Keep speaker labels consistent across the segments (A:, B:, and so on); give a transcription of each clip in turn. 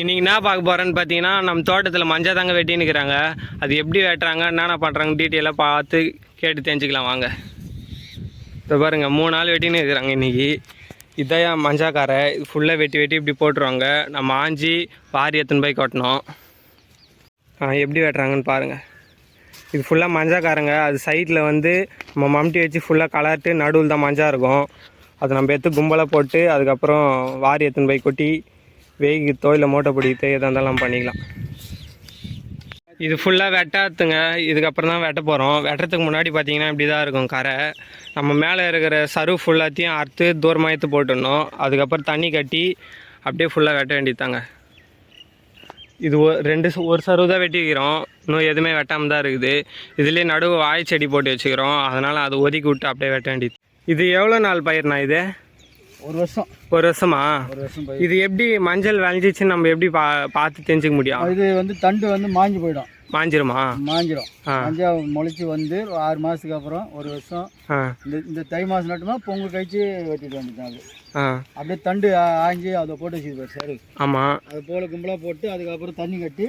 A: இன்றைக்கி என்ன பார்க்க போகிறேன்னு பார்த்தீங்கன்னா நம்ம தோட்டத்தில் மஞ்சள் தாங்க வெட்டின்னு இருக்கிறாங்க. அது எப்படி வெட்டுறாங்க, என்னென்ன பண்ணுறாங்க டீட்டெயிலாக பார்த்து கேட்டு தெரிஞ்சுக்கலாம் வாங்க. இப்போ பாருங்கள் 3 நாள் வெட்டின்னு இருக்கிறாங்க இன்றைக்கி. இதான் மஞ்சாக்காரை. இது ஃபுல்லாக வெட்டி வெட்டி இப்படி போட்டுருவாங்க. நம்ம ஆஞ்சி வாரி எடுத்துன்னு போய் கொட்டணும். எப்படி வெட்டுறாங்கன்னு பாருங்கள். இது ஃபுல்லாக மஞ்சாக்காரங்க. அது சைடில் வந்து நம்ம மம்டி வச்சு ஃபுல்லாக கலர்ட்டு நடுவில் தான் மஞ்சா இருக்கும். அதை நம்ம எடுத்து கும்பலாக போட்டு அதுக்கப்புறம் வாரி எடுத்துன்னு போய் கொட்டி வேகித்தோ இல்லை மூட்டை பிடித்தோ எதாக இருந்தாலும் நம்ம பண்ணிக்கலாம். இது ஃபுல்லாக வெட்டாத்துங்க. இதுக்கப்புறம் தான் வெட்ட போகிறோம். வெட்டுறதுக்கு முன்னாடி பார்த்தீங்கன்னா இப்படி தான் இருக்கும் கரை. நம்ம மேலே இருக்கிற சரு ஃபுல்லாத்தையும் அறுத்து தூரமாக எடுத்து போட்டுடணும். அதுக்கப்புறம் தண்ணி கட்டி அப்படியே ஃபுல்லாக வெட்ட வேண்டியதாங்க. இது ஒரு சருவு தான் வெட்டிக்கிறோம். இன்னும் எதுவுமே வெட்டாமல் தான் இருக்குது. இதுலேயே நடுவு வாழை செடி போட்டு வச்சுக்கிறோம். அதனால் அதை ஒதுக்கி விட்டு அப்படியே வெட்ட வேண்டியது. இது எவ்வளோ நாள் பயிர்ண்ணா இது?
B: 1 வருஷம்.
A: 1 வருஷமா?
B: 1 வருஷம் பயிர்.
A: இது எப்படி மஞ்சள் விளைஞ்சிச்சுன்னு நம்ம எப்படி பார்த்து தெரிஞ்சுக்க முடியும்?
B: இது வந்து தண்டு வந்து மாஞ்சி போயிடும்.
A: மாஞ்சிருமா?
B: மாஞ்சிரும். மஞ்சா முளைச்சி வந்து 6 மாதத்துக்கு அப்புறம் 1 வருஷம் இந்த தை மாதம் நட்டுமா பொங்கல் கழிச்சு வெட்டிட்டு வந்துட்டாங்க. அப்படியே தண்டு ஆஞ்சி அதை போட்டு வச்சுருப்பாரு சரி. ஆமாம். அது போல் கும்பலாக போட்டு அதுக்கப்புறம் தண்ணி கட்டி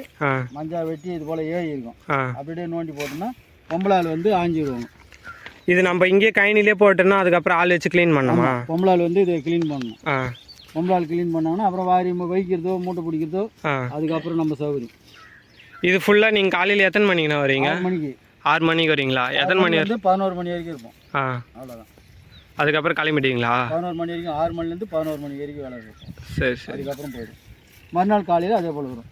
B: மஞ்சா வெட்டி இது போல் ஏறி இருக்கும். அப்படியே நோண்டி போட்டோம்னா பொம்பளால் வந்து ஆஞ்சிடுவாங்க.
A: இது நம்ம இங்கே கைனிலே போட்டோம்னா அதுக்கப்புறம் ஆள் வச்சு க்ளீன் பண்ணணுமா?
B: பொம்பளால் வந்து இதை க்ளீன் பண்ணணும். பொம்பளால் க்ளீன் பண்ணாங்கன்னா அப்புறம் வாரி வைக்கிறதோ மூட்டை பிடிக்கிறதோ அதுக்கப்புறம் நம்ம சௌகரியம்.
A: இது ஃபுல்லாக நீங்கள் காலையில் எத்தனை மணிக்குண்ணா வரீங்க?
B: 6 மணிக்கு.
A: 6 மணிக்கு வரீங்களா? எத்தனை மணி வரைக்கும்?
B: 11 மணி வரைக்கும் இருப்போம். அவ்வளோதான்.
A: அதுக்கப்புறம் கிளம்பிட்டீங்களா?
B: 11 மணி வரைக்கும். 6 மணிலேருந்து 11 மணி வரைக்கும் வேலை இருக்கும்.
A: சரி சரி.
B: அதுக்கப்புறம் போயிடும். மறுநாள் காலையில் அதே போல் வரும்.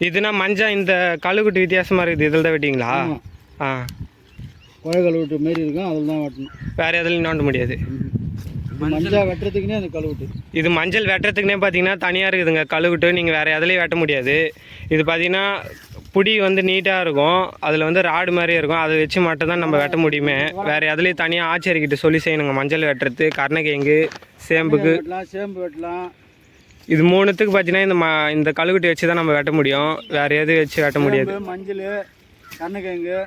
A: இதுனா மஞ்சா இந்த கழுகுட்டு வித்தியாசமாக இருக்குது. இதில் தான் வெட்டிங்களா?
B: குழை கழுவிட்டு மாரி இருக்கும். அதில் தான் வெட்டணும்.
A: வேறு எதுலையும் நோண்ட முடியாது.
B: மஞ்சள் வெட்டுறதுக்குன்னே அந்த கழுவிட்டு.
A: இது மஞ்சள் வெட்டுறதுக்குன்னே பார்த்தீங்கன்னா தனியாக இருக்குதுங்க கழுவிட்டு. நீங்கள் வேறு எதுலையும் வெட்ட முடியாது. இது பார்த்தீங்கன்னா புடி வந்து நீட்டாக இருக்கும். அதில் வந்து ராடு மாதிரியே இருக்கும். அதை வச்சு மட்டும் தான் நம்ம வெட்ட முடியுமே. வேறு எதுலேயும் தனியாக ஆச்சரிக்கிட்ட சொல்லி செய்யணுங்க மஞ்சள் வெட்டுறது. கருணக்கிழங்கு சேம்புக்கு
B: சேம்பு வெட்டலாம்.
A: இது 3த்துக்கு பார்த்தீங்கன்னா இந்த கழுவிட்டு வச்சு தான் நம்ம வெட்ட முடியும். வேறு எது வச்சு வெட்ட முடியாது.
B: மஞ்சள் கருணக்கிழங்கு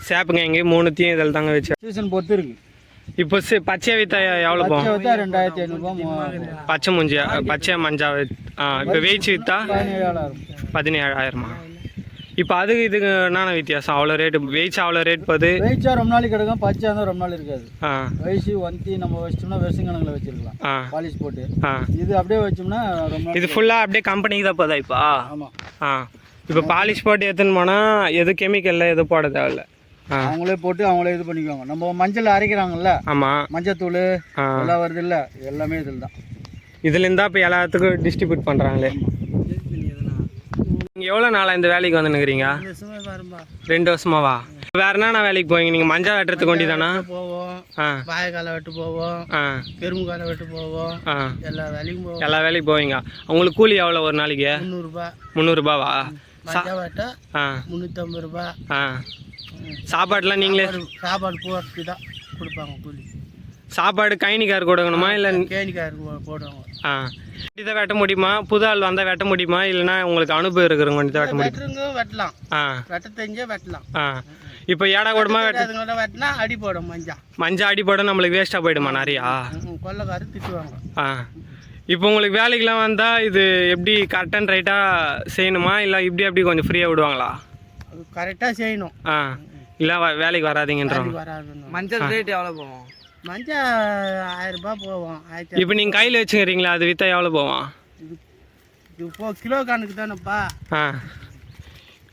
A: சேப்புக்கிழங்கு 3த்தையும் இதில் தாங்க வச்சு.
B: சீசன் பொறுத்து இருக்குது.
A: இப்போ பச்சை வித்தா எவ்வளோ போகும்?
B: 2500
A: பச்சை முஞ்சியா பச்சை மஞ்சா? இப்போ வெயிச்சு வித்தா 17,000மா? இப்போ அதுக்கு இதுக்கு என்னென்ன வித்தியாசம்? அவ்வளோ ரேட்டு வெயிச்சு அவ்வளோ ரேட் போகுது.
B: வெயிச்சா ரொம்ப நாளைக்கு கிடக்கும். பச்சை இருந்தால் ரொம்ப நாள் இருக்காது. வயசு வந்தி நம்ம வச்சிட்டோம்னா வருஷம் கணக்கில் வச்சிருக்கலாம் பாலிஷ் போட்டு. இது அப்படியே வச்சோம்னா ரொம்ப. இது ஃபுல்லாக அப்படியே கம்பெனிக்கு தான் போதா இப்போ? ஆமாம். இப்போ பாலிஷ் போட்டு எடுத்துன்னு போனால் எது கெமிக்கலில் எதுவும் போட தேவையில்ல. அவங்களே போட்டு அவங்களே இது பண்ணிக்குவாங்க. நம்ம மஞ்சள் அரைக்கிறாங்கல்ல. ஆமாம். மஞ்சத்தூள் எல்லாம் வருது இல்லை, எல்லாமே இதில் தான். இதுலேருந்து தான் இப்போ எல்லாத்துக்கும் டிஸ்ட்ரிபியூட் பண்ணுறாங்களே. நீங்கள் எவ்வளோ நாளாக இந்த வேலைக்கு வந்து நிற்கிறீங்க? 2 வருஷமாவா? வேறு என்னென்ன வேலைக்கு போவீங்க நீங்கள்? மஞ்சள் வெட்டுறதுக்கு கொண்டி தானே போவோம். வாழைக்காலை வெட்டு போவோம். பெருமுக்காலை வெட்டு போவோம். எல்லா வேலைக்கும் போவோம். எல்லா வேலைக்கும் போவீங்க. உங்களுக்கு கூலி எவ்வளோ ஒரு நாளைக்கு? 300. 300வா? வெட்ட 350 ரூபா. சாப்பாடுலாம் நீங்களே? சாப்பாடு போட்டு தான் கொடுப்பாங்க கூலி. சாப்பாடு கைனிக்கார் கொடுக்கணுமா இல்லை கேணிக்கார் போடுவாங்க? இதை வெட்ட முடியுமா? புது ஆள் வந்தால் வெட்ட முடியுமா? இல்லைன்னா உங்களுக்கு அனுபவம் இருக்கிறவங்க வந்து வெட்ட முடியும்? வெட்டலாம். வெட்ட தெரிஞ்சே வெட்டலாம். இப்போ ஏடா கூடமா வெட்டினா அடி போடும். மஞ்சள் அடி போட நம்மளுக்கு வேஸ்ட்டாக போயிடுமா நிறையா? கொள்ளைக்காரர் திட்டுவாங்க. இப்போ உங்களுக்கு வேலைக்கெலாம் வந்தால் இது எப்படி கரெக்டான ரைட்டாக செய்யணுமா இல்லை இப்படி அப்படி கொஞ்சம் ஃப்ரீயாக விடுவாங்களா? அது கரெக்டாக செய்யணும். இல்லை வேலைக்கு வராதிங்கன்றோம். மஞ்சள் ரேட் எவ்வளோ போவோம்? மஞ்சள் 1000 ரூபாய் போவோம். இப்போ நீங்கள் கையில் வச்சுக்கிறீங்களா? அது விற்றா எவ்வளோ போவோம்? இப்போ கிலோ கணக்கு தானேப்பா.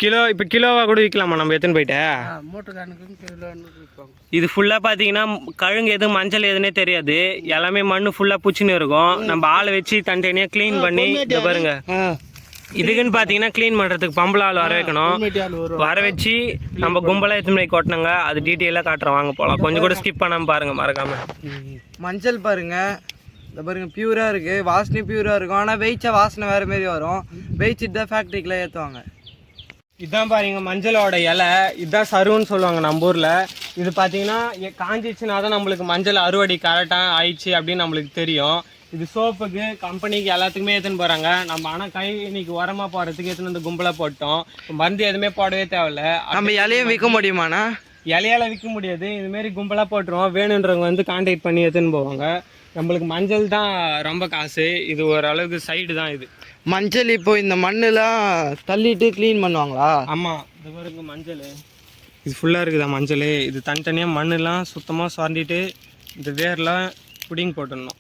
B: கிலோ இப்போ கிலோவாக கூட விற்கலாமா நம்ம எத்தனை போயிட்டு? மூட்டை கணக்கு கிலோ விற்பாங்க. இது ஃபுல்லாக பார்த்தீங்கன்னா கழுங்கு எதுவும் மஞ்சள் எதுனே தெரியாது. எல்லாமே மண் ஃபுல்லாக பூச்சின்னு இருக்கும். நம்ம ஆளை வச்சு தனித்தனியாக க்ளீன் பண்ணி இதை பாருங்க. இதுக்குன்னு பார்த்தீங்கன்னா க்ளீன் பண்ணுறதுக்கு பொம்பளை ஆள் வர வைக்கணும். வர வச்சு நம்ம கும்பலாக எத்தனை கொட்டினாங்க அது டீட்டெயிலாக காட்டுறோம். வாங்க போகலாம். கொஞ்சம் கூட ஸ்கிப் பண்ணாமல் பாருங்கள் மறக்காமல். மஞ்சள் பாருங்கள். இந்த பாருங்க பியூராக இருக்குது. வாசனையும் பியூராக இருக்கும். ஆனால் வெயிச்சா வாசனை வேறு மாரி வரும். வெயிச்சிட்டு தான் ஃபேக்ட்ரிக்கில் ஏற்றுவாங்க. இதுதான் பாருங்க மஞ்சளோட இலை. இதுதான் சருன்னு சொல்லுவாங்க நம்ம ஊரில். இது பார்த்தீங்கன்னா காஞ்சிச்சுன்னா தான் நம்மளுக்கு மஞ்சள் அறுவடை கரெக்டாக ஆயிடுச்சு அப்படின்னு நம்மளுக்கு தெரியும். இது சோப்புக்கு கம்பெனிக்கு எல்லாத்துக்குமே எடுத்துன்னு போகிறாங்க. நம்ம ஆனால் இன்னைக்கு உரமாக போகிறதுக்கு எடுத்துன்னு வந்து கும்பலாக போட்டோம். மருந்து எதுவுமே போடவே தேவையில்ல. நம்ம இலையும் விற்க முடியுமாண்ணா? இலையால் விற்க முடியாது. இதுமாரி கும்பலாக போட்டுருவோம். வேணுன்றவங்க வந்து கான்டாக்ட் பண்ணி எடுத்துன்னு போவாங்க.
A: நம்மளுக்கு மஞ்சள் தான் ரொம்ப காசு, இது ஓரளவுக்கு சைடு தான் இது.
B: மஞ்சள் இப்போ இந்த மண்ணெல்லாம் தள்ளிட்டு க்ளீன் பண்ணுவாங்களா?
A: ஆமாம், இது பாருங்க மஞ்சள் இது ஃபுல்லாக இருக்குதா மஞ்சள். இது தனித்தனியாக மண்ணெல்லாம் சுத்தமாக சுரண்டிட்டு இந்த வேர்லாம் புடிங் போட்டுடணும்.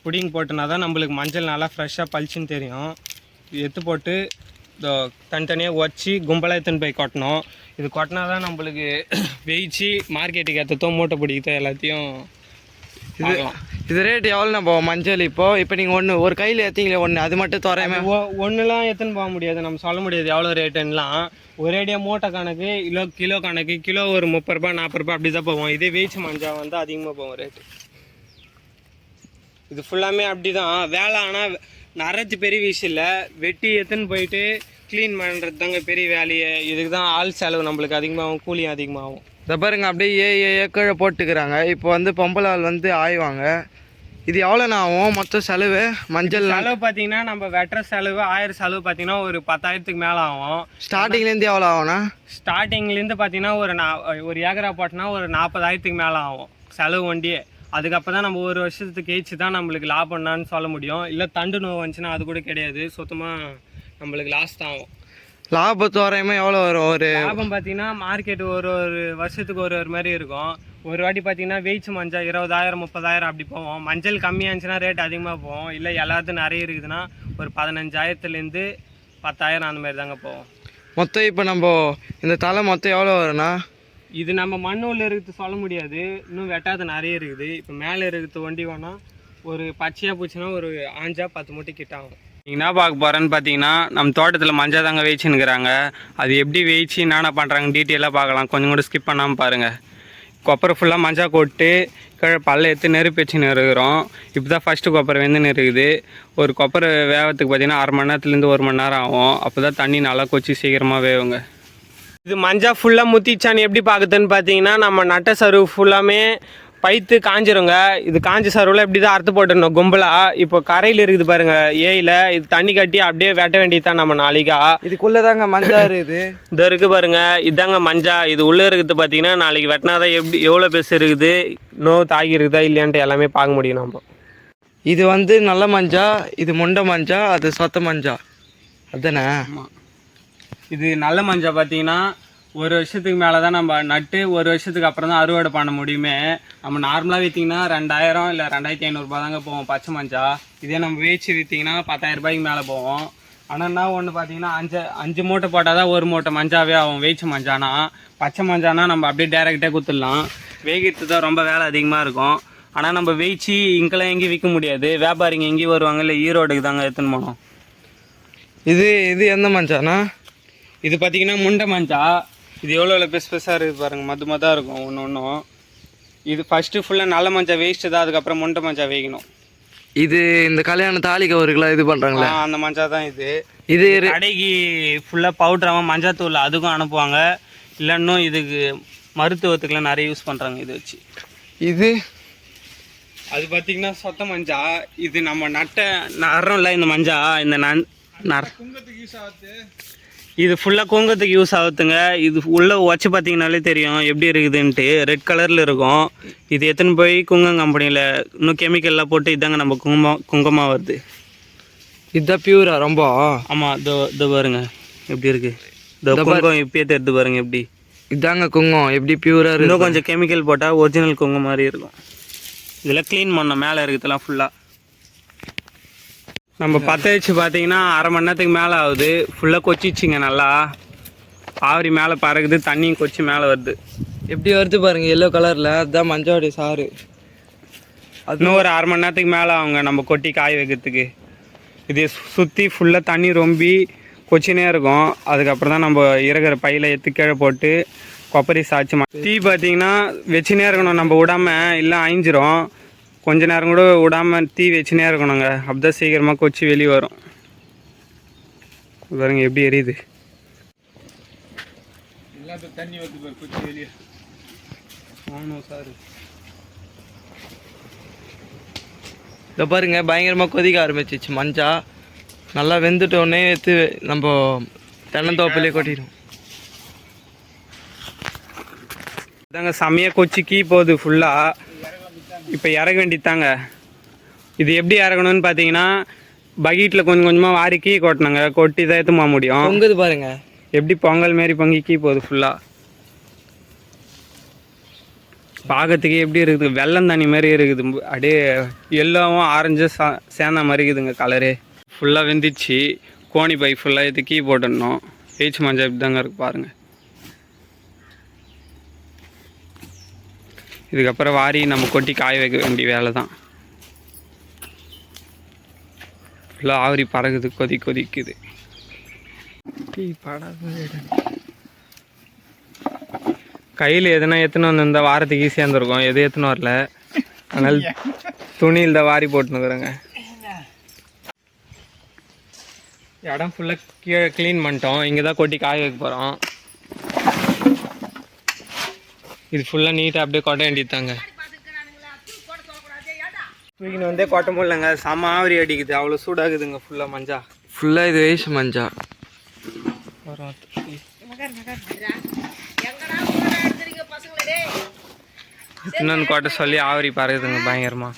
A: புடிங் போட்டுனா தான் நம்மளுக்கு மஞ்சள் நல்லா ஃப்ரெஷ்ஷாக பளிச்சுன்னு தெரியும். இது எடுத்து போட்டு இதோ தனித்தனியாக வச்சு கும்பலாக எடுத்துன்னு போய் கொட்டணும். இது கொட்டினா தான் நம்மளுக்கு வெயிச்சு மார்க்கெட்டுக்கு ஏற்றத்தோ மூட்டை பிடிக்கத்தோ எல்லாத்தையும்.
B: இது ரேட் எவ்வளோண்ணா போவோம் மஞ்சள்? இப்போ நீங்கள் ஒரு கையில் ஏற்றிங்களே ஒன்று, அது மட்டும் தோறாமல்
A: ஒன்றுலாம் எடுத்துன்னு போக முடியாது, நம்ம சொல்ல முடியாது எவ்வளோ ரேட்டுன்னெலாம். ஒரேடியாக மூட்டை கணக்கு கிலோ கணக்கு, கிலோ ஒரு 30 ரூபா 40 ரூபா அப்படி தான் போவோம். இதே வெயிச்சு மஞ்சள் வந்து அதிகமாக போவோம் ரேட்டு. இது ஃபுல்லாமே அப்படி தான் வேலை. ஆனால் நரைச்சி பெரிய விஷயம் இல்லை, வெட்டி எடுத்துன்னு போயிட்டு க்ளீன் பண்ணுறது தாங்க பெரிய வேலையை. இதுக்கு தான் ஆள் செலவு நம்மளுக்கு அதிகமாகும், கூலியும் அதிகமாகும்.
B: இதை பாருங்க அப்படியே கீழே போட்டுக்கிறாங்க. இப்போ வந்து பொம்பளை ஆள் வந்து ஆய்வாங்க. இது எவ்வளோண்ணா ஆகும் மொத்தம் செலவு? மஞ்சள்
A: செலவு பார்த்தீங்கன்னா நம்ம வெட்டுற செலவு 1000 செலவு பார்த்தீங்கன்னா ஒரு 10,000க்கு மேலே ஆகும்.
B: ஸ்டார்டிங்லேருந்து எவ்வளோ ஆகும்ண்ணா?
A: ஸ்டார்டிங்லேருந்து பார்த்தீங்கன்னா ஒரு ஏக்கரா போட்டோன்னா ஒரு 40,000க்கு மேலே ஆகும் செலவு வண்டியே. அதுக்கப்புறம் தான் நம்ம ஒரு வருஷத்துக்கு கழிச்சு தான் நம்மளுக்கு லாபம்னான்னு சொல்ல முடியும். இல்லை தண்டு நோவு வந்துச்சுன்னா அது கூட கிடையாது, சுத்தமாக நம்மளுக்கு லாஸ் தான் ஆகும்.
B: லாபத்து வரையுமே எவ்வளோ வரும்? ஒரு
A: லாபம் பார்த்தீங்கன்னா மார்க்கெட் ஒரு வருஷத்துக்கு ஒரு மாதிரி இருக்கும். ஒரு வாட்டி பார்த்தீங்கன்னா வெயிச்சு மஞ்சள் 20,000 30,000 அப்படி போவோம். மஞ்சள் கம்மியாக இருந்துச்சுன்னா ரேட் அதிகமாக போவோம். இல்லை எல்லாத்துக்கும் நிறைய இருக்குதுன்னா ஒரு 15,000லேருந்து 10,000 அந்த மாதிரி தாங்க போவோம்.
B: மொத்தம் இப்போ நம்ம இந்த தலை மொத்தம் எவ்வளோ வரும்ண்ணா?
A: இது நம்ம மண் உள்ள இருக்கிறது சொல்ல முடியாது, இன்னும் வெட்டாத நிறைய இருக்குது. இப்போ மேலே இருக்கிறது வண்டி வேணால் ஒரு பச்சையாக போச்சுன்னா ஒரு 5-10 மூட்டை கிட்ட ஆகும். நீங்கள் என்ன பார்க்க போகிறேன்னு பார்த்தீங்கன்னா நம்ம தோட்டத்தில் மஞ்சள் தாங்க வேய்ச்சின்னுக்கிறாங்க. அது எப்படி வேய்ச்சி என்னென்ன பண்ணுறாங்க டீட்டெயிலாக பார்க்கலாம். கொஞ்சம் கூட ஸ்கிப் பண்ணாமல் பாருங்கள். கொப்பரை ஃபுல்லாக மஞ்சள் கொட்டு கீழே பல்ல எடுத்து நெருப்பு வச்சுன்னு இருக்கிறோம். இப்போ தான் ஃபஸ்ட்டு கொப்பரை வெந்துன்னு இருக்குது. ஒரு கொப்பரை வேகத்துக்கு பார்த்தீங்கன்னா 1/2 மணி நேரத்துலேருந்து 1 மணி நேரம் ஆகும். அப்போ தான் தண்ணி நல்லா கொச்சி சீக்கிரமாக வேவுங்க. இது மஞ்சள் ஃபுல்லாக முத்திச்சான்னு எப்படி பார்க்குதுன்னு பார்த்தீங்கன்னா நம்ம நட்ட சருவு ஃபுல்லாமே பைத்து காஞ்சிருங்க. இது காஞ்சி சருவில் இப்படி தான் அறுத்து போட்டுடணும் கும்பலாக. இப்போ கரையில் இருக்குது பாருங்கள் ஏயில், இது தண்ணி கட்டி அப்படியே வெட்ட வேண்டியது தான் நம்ம நாளைக்கா.
B: இதுக்குள்ளே தாங்க மஞ்சள் இருக்குது.
A: இது இருக்குது பாருங்கள், இதாங்க மஞ்சள். இது உள்ளே இருக்குது பார்த்தீங்கன்னா நாளைக்கு வெட்டினா தான் எவ்வளோ பெருசு இருக்குது, நோவு தாகி இருக்குதா இல்லையான்ட்டு எல்லாமே பார்க்க முடியும் நம்ம.
B: இது வந்து நல்ல மஞ்சள், இது முண்டை மஞ்சள், அது சொத்த மஞ்சள் அதுதானே?
A: ஆமாம், இது நல்ல மஞ்சள் பார்த்தீங்கன்னா ஒரு வருஷத்துக்கு மேலே தான் நம்ம நட்டு ஒரு வருஷத்துக்கு அப்புறம் தான் அறுவடை பண்ண முடியுமே. நம்ம நார்மலாக விற்றிங்கன்னா 2,000 இல்லை 2,500 ரூபா தாங்க போவோம் பச்சை மஞ்சள். இதே நம்ம வேய்ச்சி விற்றிங்கன்னா 10,000 ரூபாய்க்கு மேலே போவோம். ஆனால் என்ன ஒன்று பார்த்தீங்கன்னா 5 மூட்டை போட்டால் தான் 1 மூட்டை மஞ்சாவே ஆகும் வேய்ச்சி மஞ்சானா. பச்சை மஞ்சானா நம்ம அப்படியே டேரெக்டாக குத்துடலாம். வேகிறது தான் ரொம்ப வேலை அதிகமாக இருக்கும். ஆனால் நம்ம வேய்ச்சி இங்கெல்லாம் எங்கேயும் விற்க முடியாது, வியாபாரிங்க எங்கேயும் வருவாங்க, இல்லை ஈரோடுக்கு தாங்க எடுத்துன்னு போனோம்.
B: இது எந்த மஞ்சானா?
A: இது பார்த்தீங்கன்னா முண்டை மஞ்சா. இது எவ்வளோ பெருசாக இருக்குது பாருங்கள், மதாக இருக்கும் ஒன்று ஒன்றும். இது ஃபஸ்ட்டு ஃபுல்லாக நல்ல மஞ்சள் வேஸ்ட்டு தான், அதுக்கப்புறம் முண்டை மஞ்சள் வேகணும்.
B: இது இந்த கல்யாண தாலிக்கு அவருக்குலாம் இது பண்ணுறாங்களா?
A: அந்த மஞ்சள் தான் இது கடைக்கு ஃபுல்லாக பவுட்ராமல் மஞ்சள் தூள் அதுக்கும் அனுப்புவாங்க. இல்லைன்னு இதுக்கு மருத்துவத்துக்குலாம் நிறைய யூஸ் பண்ணுறாங்க இதை வச்சு.
B: இது
A: அது பார்த்திங்கன்னா சொத்த மஞ்சா. இது நம்ம நடுறோம்ல இந்த மஞ்சா, இந்த குங்கத்துக்கு யூஸ் ஆகுது. இது ஃபுல்லாக குங்கத்துக்கு யூஸ் ஆகுதுங்க. இது உள்ளே வச்சு பார்த்தீங்கன்னாலே தெரியும் எப்படி இருக்குதுன்ட்டு. ரெட் கலரில் இருக்கும். இது எத்தனை போய் குங்கம் கம்பெனியில் இன்னும் கெமிக்கல்லாம் போட்டு இதாங்க நம்ம குங்கமாக வருது.
B: இதுதான் பியூரா ரொம்ப?
A: ஆமாம், இதோ பாருங்க எப்படி இருக்குது. இந்த குங்கம் இப்பயே தெரிந்து பாருங்க எப்படி.
B: இதாங்க குங்கம் எப்படி பியூரா இருக்கு.
A: இன்னும் கொஞ்சம் கெமிக்கல் போட்டால் ஒரிஜினல் குங்கம் மாதிரி இருக்கும். இதெல்லாம் க்ளீன் பண்ணோம், மேலே இருக்குதுலாம் ஃபுல்லாக. நம்ம பற்ற வச்சு பார்த்தீங்கன்னா 1/2 மணி நேரத்துக்கு மேலே ஆகுது. ஃபுல்லாக கொச்சிச்சிங்க நல்லா. ஆவரி மேலே பறகுது, தண்ணியும் கொச்சி மேலே வருது.
B: எப்படி வருது பாருங்கள் எல்லோ கலரில். அதுதான் மஞ்சளுடைய சாறு.
A: அது இன்னும் ஒரு 1/2 மணி நேரத்துக்கு மேலே ஆகுங்க நம்ம கொட்டி காய வைக்கிறதுக்கு. இது சுற்றி ஃபுல்லாக தண்ணி ரொம்பி கொச்சினே இருக்கும். அதுக்கப்புறம் தான் நம்ம இருக்கிற பையில் எடுத்து கீழே போட்டு கொப்பரி சாய்ச்சி தீ பார்த்தீங்கன்னா வச்சுனே இருக்கணும் நம்ம விடாமல், இல்லை அழிஞ்சிரும். கொஞ்ச நேரம் கூட விடாமல் தீ வச்சுனே இருக்கணுங்க, அப்படிதான் சீக்கிரமாக கொச்சி வெளியே வரும். பாருங்க எப்படி எரியுது. தண்ணி வந்து கொச்சி வெளியே. சார்
B: இதை பாருங்க பயங்கரமாக கொதிக்க ஆரம்பிச்சிச்சு மஞ்சா. நல்லா வெந்துட்டோடனே எடுத்து நம்ம தென்னந்தோப்பிலே கொட்டிடும்.
A: இதாங்க செம்மையாக கொச்சி கீ போகுது ஃபுல்லாக. இப்போ இறக்க வேண்டியதாங்க. இது எப்படி இறக்கணும்னு பார்த்தீங்கன்னா பக்கெட்டில் கொஞ்சம் கொஞ்சமாக வாரி கீ கொட்டினாங்க, கொட்டி தான் எடுத்து போக முடியும்.
B: பொங்குது பாருங்க,
A: எப்படி பொங்கல் மாரி பொங்கி கீ போகுது ஃபுல்லாக. பார்க்கறதுக்கு எப்படி இருக்குது, வெள்ளம் தண்ணி மாதிரி இருக்குது. அப்படியே எல்லோவும் ஆரஞ்சு சேர்ந்த மாதிரி இருக்குதுங்க கலரு. ஃபுல்லாக வெந்துச்சு. கோணி பை ஃபுல்லாக எடுத்து கீ போட்டுடணும். பேச்சு மஞ்சள் இப்படி தாங்க இருக்குது பாருங்கள். இதுக்கப்புறம் வாரி நம்ம கொட்டி காய வைக்க வேண்டிய வேலை தான். ஃபுல்லாக ஆவரி பறகுது, கொதிக்குது. கையில் எதுனா எடுத்துன்னு வந்து இந்த வாரத்துக்கு ஈஸியாக இருந்திருக்கும், எது எடுத்துன்னு வரல. அதனால் துணியில் தான் வாரி போட்டுனுக்குறேங்க. இடம் ஃபுல்லாக கீழே க்ளீன் பண்ணிட்டோம். இங்கே தான் கொட்டி காய வைக்க போகிறோம். இது ஃபுல்லாக நீட்டாக அப்படியே கொட்ட வேண்டியதாங்க. தூக்கின்னு வந்தே கொட்ட முடியலங்க, செம்ம ஆவரி அடிக்குது, அவ்வளோ சூடாகுதுங்க. ஃபுல்லாக மஞ்சா,
B: ஃபுல்லாக இது வயசு மஞ்சா.
A: இன்னொன்று கொட்ட சொல்லி ஆவரி பறகுதுங்க பயங்கரமாக.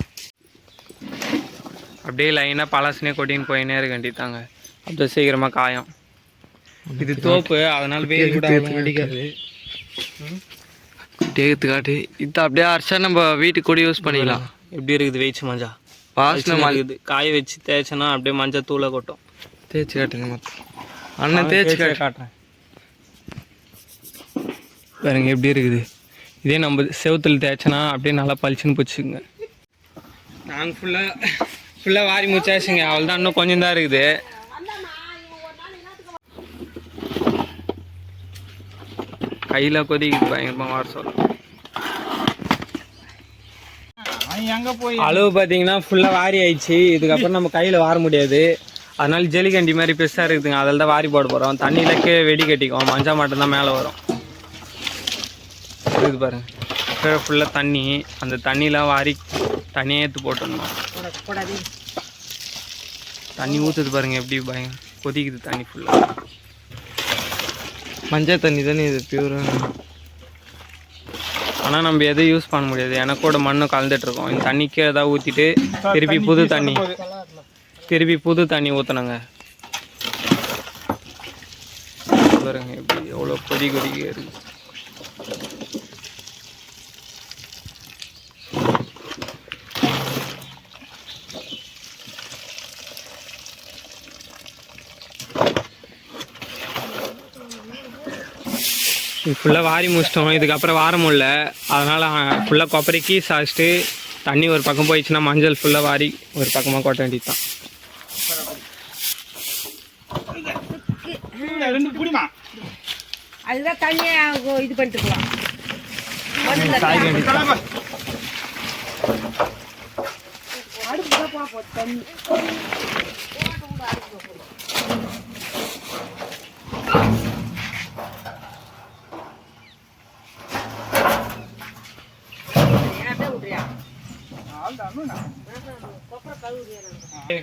A: அப்படியே லைனாக பழசுனே கொட்டின்னு போயினே இருக்க வேண்டியதாங்க, அப்படியே சீக்கிரமாக காயம். இது தோப்பு, அதனால வெயில் கூட அடிக்காது.
B: காட்டு இது அப்படியே அரைச்சா நம்ம வீட்டுக்கு கூட யூஸ் பண்ணிக்கலாம்.
A: எப்படி இருக்குது வெயிச்சு மஞ்சா,
B: வாசனை
A: இருக்குது. காய வச்சு தேய்ச்சோன்னா அப்படியே மஞ்சள் தூளை கொட்டும்.
B: தேய்ச்சி காட்டுங்க மொத்தம். அண்ணன் தேய்ச்சி
A: காட்டுறேன் பாருங்க எப்படி இருக்குது. இதே நம்ம செவுத்தில் தேய்ச்சோன்னா அப்படியே நல்லா பளிச்சுன்னு பிடிச்சிக்குங்க. நாங்கள் ஃபுல்லாக வாரி முடிச்சாச்சுங்க, அவள் தான் இன்னும் கொஞ்சம் தான் இருக்குது. கையில் கொதிக்குது பயங்கரமாக வார சொல்ல. அளவு பார்த்தீங்கன்னா ஃபுல்லாக வாரி ஆயிடுச்சு. இதுக்கப்புறம் நம்ம கையில் வார முடியாது, அதனால ஜெலிகண்டி மாதிரி பெருசாக இருக்குதுங்க, அதில் தான் வாரி போட போகிறோம். தண்ணியிலக்கே வெடி கட்டிக்கும், மஞ்சள் மட்டும்தான் மேலே வரும். இது பாருங்க ஃபுல்லாக தண்ணி, அந்த தண்ணியெலாம் வாரி தண்ணியே எடுத்து போட்டுடணும். தண்ணி ஊற்றுது பாருங்க எப்படி பயங்க கொதிக்குது தண்ணி ஃபுல்லாக.
B: மஞ்சள் தண்ணி தானே இது பியூராக.
A: ஆனால் நம்ம எதுவும் யூஸ் பண்ண முடியாது, எனக்கோட மண்ணும் கலந்துட்டுருக்கோம். இந்த தண்ணி கீழே தான் ஊற்றிட்டு திருப்பி புது தண்ணி ஊற்றினாங்க பாருங்க எப்படி எவ்வளோ கொதிக்க இருக்குது. ஃபுல்லாக வாரி முடிச்சிட்டோம். இதுக்கப்புறம் வார முடியல, அதனால் ஃபுல்லாக கொப்பரைக்கு சாய்ச்சிட்டு தண்ணி ஒரு பக்கம் போயிடுச்சுன்னா மஞ்சள் ஃபுல்லாக வாரி ஒரு பக்கமாக கொட்ட வேண்டியது தான்.
C: அதுதான் தண்ணியை இது பண்ணிட்டுருக்கலாம்.
A: சாய்க்க வேண்டியது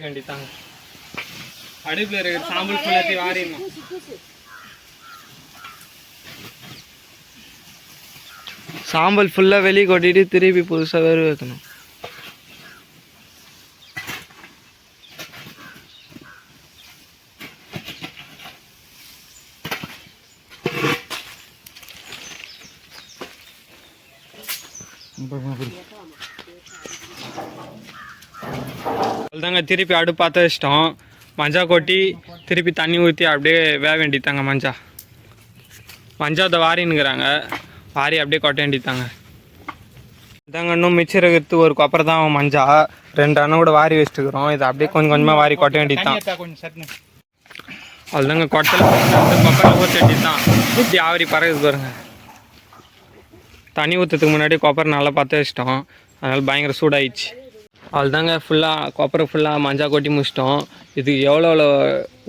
A: வேண்டியதாங்க. அடுப்பில் இருக்கிற சாம்பல் ஃபுல்லாத்தையும் வாரிடணும்.
B: சாம்பல் ஃபுல்லாக வெளியே கொட்டிட்டு திருப்பி புதுசாக வேறு வைக்கணும்.
A: அதுதாங்க திருப்பி அடுப்பு பார்த்து வச்சிட்டோம். மஞ்சா கொட்டி திருப்பி தண்ணி ஊற்றி அப்படியே வேக வேண்டியதாங்க. மஞ்சாத்தை வாரின்னுக்குறாங்க, வாரி அப்படியே கொட்ட வேண்டியதாங்க. இதாங்க இன்னும் மிச்சம் இருக்கிறது ஒரு கொப்பரை தான் மஞ்சா, 2 அண்ணன் கூட வாரி வச்சுட்டுக்கிறோம். இதை அப்படியே கொஞ்சம் கொஞ்சமாக வாரி கொட்ட வேண்டியது தான். அதுதாங்க கொட்டலை கொப்பரை ஊற்ற வேண்டியது தான். இப்படி ஆவரி பறகுது பாருங்க. தண்ணி ஊற்றுறதுக்கு முன்னாடி கொப்பரை நல்லா பற்ற வச்சிட்டோம், அதனால் பயங்கர சூடாயிடுச்சு. அதுதாங்க ஃபுல்லாக கொப்பரை ஃபுல்லாக மஞ்சா கொட்டி முடிச்சிட்டோம். இது எவ்வளோ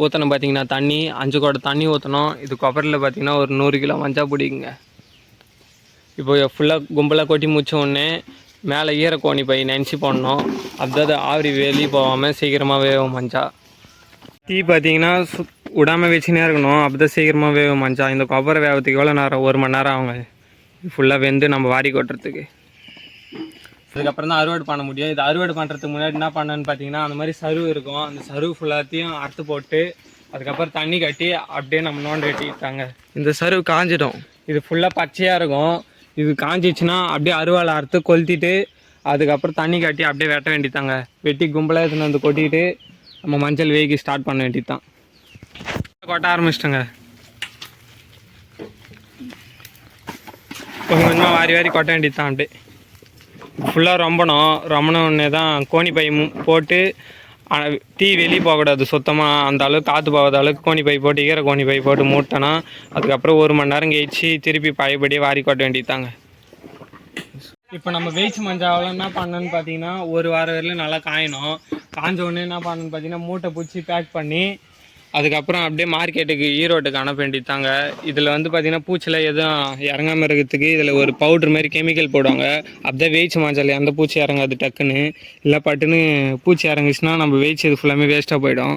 A: ஊற்றணும் பார்த்தீங்கன்னா தண்ணி 5 குடம் தண்ணி ஊற்றணும். இது கொப்பரையில் பார்த்தீங்கன்னா ஒரு 100 கிலோ மஞ்சா பிடிக்குங்க. இப்போ ஃபுல்லாக கும்பலாக கொட்டி முடிச்ச உடனே மேலே ஈரக்கோணி பை நினச்சி போடணும், அதாவது ஆவரி வெளியே போகாமல் சீக்கிரமாக வேகும் மஞ்சா. தீ பார்த்தீங்கன்னா விடாமல் வச்சுனே இருக்கணும், அப்போ தான் சீக்கிரமாக வேகும் மஞ்சா. இந்த கொப்பரை வேகத்துக்கு எவ்வளோ நேரம், 1 மணி நேரம் ஆகுங்க ஃபுல்லாக வெந்து நம்ம வாரி கொட்டுறதுக்கு. அதுக்கப்புறம் தான் அறுவடை பண்ண முடியும். இது அறுவடை பண்ணுறதுக்கு முன்னாடி என்ன பண்ணேன்னு பார்த்தீங்கன்னா அந்த மாதிரி சருவு இருக்கும், அந்த சருவு ஃபுல்லாத்தையும் அறுத்து போட்டு அதுக்கப்புறம் தண்ணி கட்டி அப்படியே நம்ம நோண்ட வெட்டிட்டாங்க.
B: இந்த சருவு காஞ்சிடும்.
A: இது ஃபுல்லாக பச்சையாக இருக்கும். இது காஞ்சிச்சுன்னா அப்படியே அருவாளை அறுத்து கொளுத்திட்டு அதுக்கப்புறம் தண்ணி கட்டி அப்படியே வெட்ட வேண்டியதாங்க. வெட்டி கும்பலாக எடுத்துன்னு வந்து கொட்டிட்டு நம்ம மஞ்சள் வேகி ஸ்டார்ட் பண்ண வேண்டியது தான். கொட்ட ஆரம்பிச்சிட்டோங்க. கொஞ்சம் கொஞ்சமாக வாரி வாரி கொட்ட வேண்டியது தான். அப்படியே ஃபுல்லாக ரொம்பணுன்னே தான் கோணி பை போட்டு தீ வெளியே போகக்கூடாது சுத்தமாக. அந்த அளவுக்கு காற்று போகாத அளவுக்கு கோணி பை போட்டு ஈர கோணி பை போட்டு மூட்டோன்னா அதுக்கப்புறம் 1 மணி நேரம் கழிச்சு திருப்பி பழையபடியே வாரி கொட்ட வேண்டியது தாங்க. இப்போ நம்ம வேய்ச்சி மஞ்சாவெல்லாம் என்ன பண்ணணுன்னு பார்த்தீங்கன்னா 1 வாரம் வரையிலும் நல்லா காயணும். காஞ்ச உடனே என்ன பண்ணணுன்னு பார்த்தீங்கன்னா மூட்டை பிடிச்சி பேக் பண்ணி அதுக்கப்புறம் அப்படியே மார்க்கெட்டுக்கு ஈரோட்டுக்கு அனுப்ப வேண்டியது தாங்க. இதில் வந்து பார்த்திங்கன்னா பூச்சியில் எதுவும் இறங்காமல் இருக்கிறதுக்கு இதில் ஒரு பவுட்ரு மாதிரி கெமிக்கல் போடுவாங்க. அப்படியே வேய்ச்சி மஞ்சள் எந்த பூச்சி இறங்காது டக்குன்னு. இல்லை பட்டுன்னு பூச்சி இறங்குச்சுன்னா நம்ம வேய்ச்சி இது ஃபுல்லாமே வேஸ்ட்டாக போயிடும்.